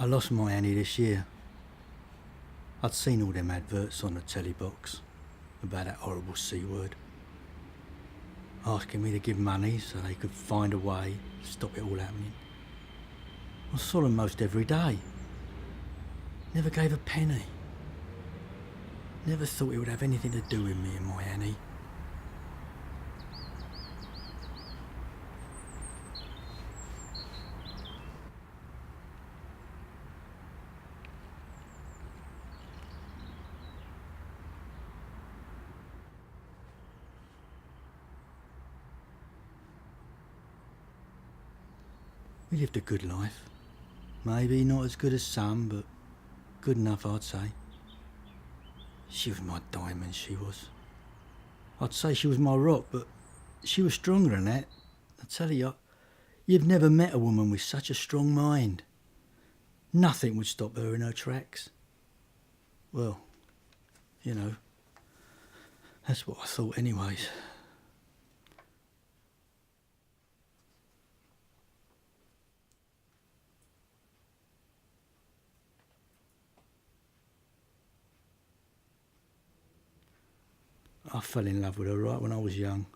I lost my Annie this year. I'd seen all them adverts on the telly box about that horrible C word, asking me to give money so they could find a way to stop it all happening. I saw them most every day. Never gave a penny. Never thought it would have anything to do with me and my Annie. We lived a good life. Maybe not as good as some, but good enough, I'd say. She was my diamond, she was. I'd say she was my rock, but she was stronger than that. I tell you, you've never met a woman with such a strong mind. Nothing would stop her in her tracks. Well, you know, that's what I thought anyways. I fell in love with her right when I was young.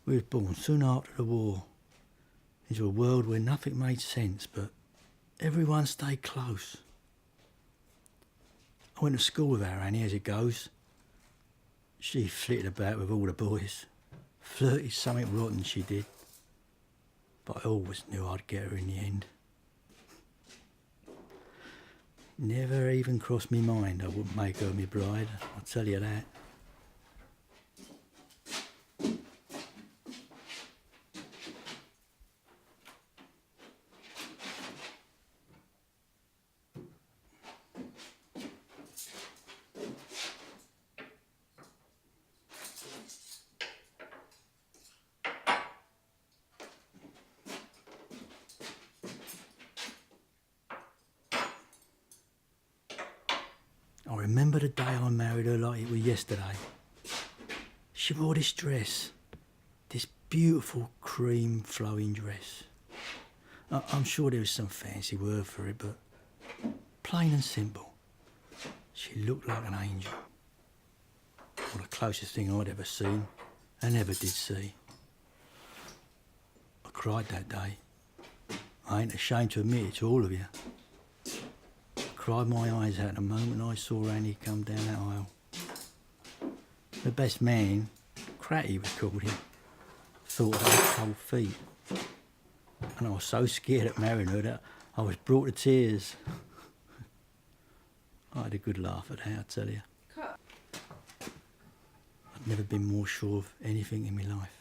We were born soon after the war into a world where nothing made sense, but everyone stayed close. I went to school with our Annie, as it goes. She flitted about with all the boys. Flirted something rotten, she did. But I always knew I'd get her in the end. Never even crossed me mind I wouldn't make her my bride, I'll tell you that. I remember the day I married her like it was yesterday. She wore this dress, this beautiful cream flowing dress. I'm sure there was some fancy word for it, but plain and simple, she looked like an angel. Or the closest thing I'd ever seen and ever did see. I cried that day. I ain't ashamed to admit it to all of you. Cried my eyes out the moment I saw Annie come down that aisle. The best man, Cratty was called him, thought I had cold feet. And I was so scared at marrying her that I was brought to tears. I had a good laugh at that, I tell you. I'd never been more sure of anything in my life.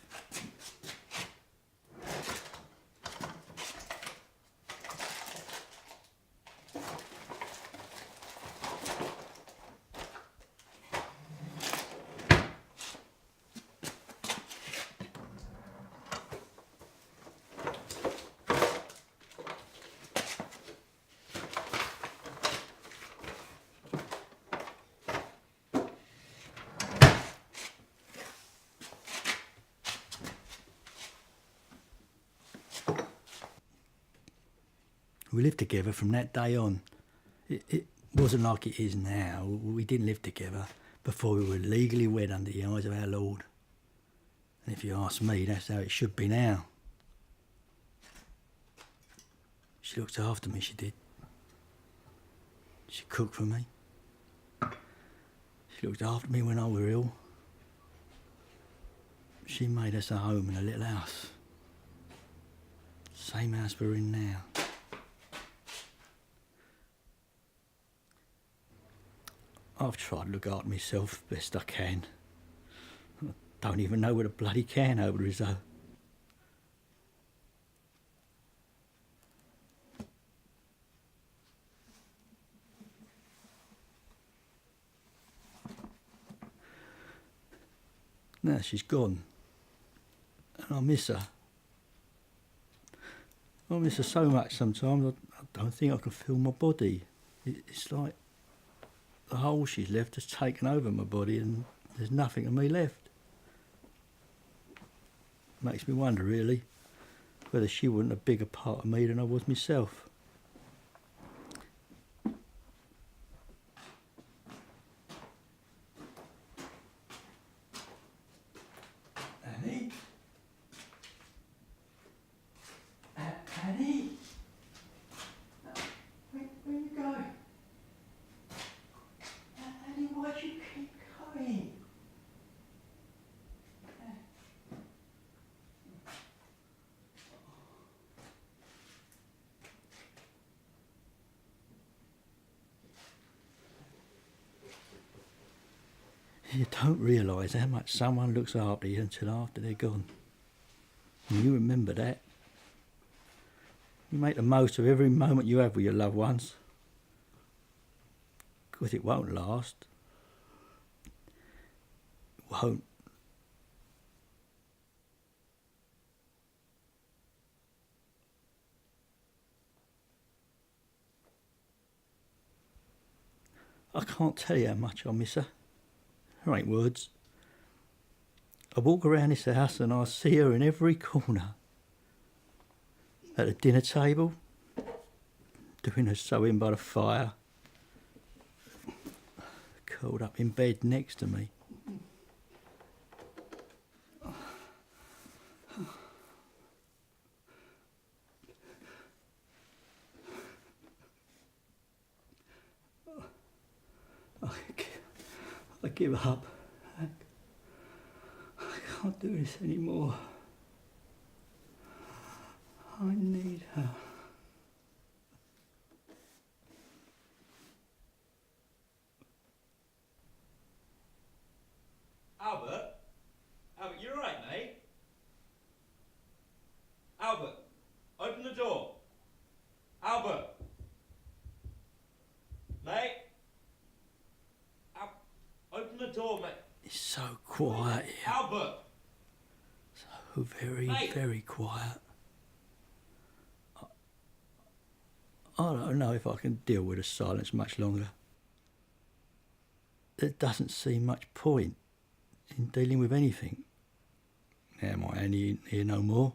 We lived together from that day on. It wasn't like it is now. We didn't live together before we were legally wed under the eyes of our Lord. And if you ask me, that's how it should be now. She looked after me, she did. She cooked for me. She looked after me when I was ill. She made us a home in a little house. Same house we're in now. I've tried to look after myself best I can. I don't even know where the bloody can opener is though. Now she's gone. And I miss her. I miss her so much sometimes I don't think I can feel my body. It's like the hole she's left has taken over my body and there's nothing of me left. Makes me wonder, really, whether she wasn't a bigger part of me than I was myself. You don't realise how much someone looks after you until after they're gone. And you remember that. You make the most of every moment you have with your loved ones. Because it won't last. It won't. I can't tell you how much I miss her. There ain't words. I walk around this house and I see her in every corner. At the dinner table, doing her sewing by the fire, curled up in bed next to me. I give up. I can't do this anymore. I need her. Albert? Albert, you alright, mate? Albert, open the door. Albert! Mate? Open the door, mate. It's so quiet here. Albert! So very, Mate. very quiet. I don't know if I can deal with the silence much longer. There doesn't seem much point in dealing with anything. Now my Annie ain't here no more.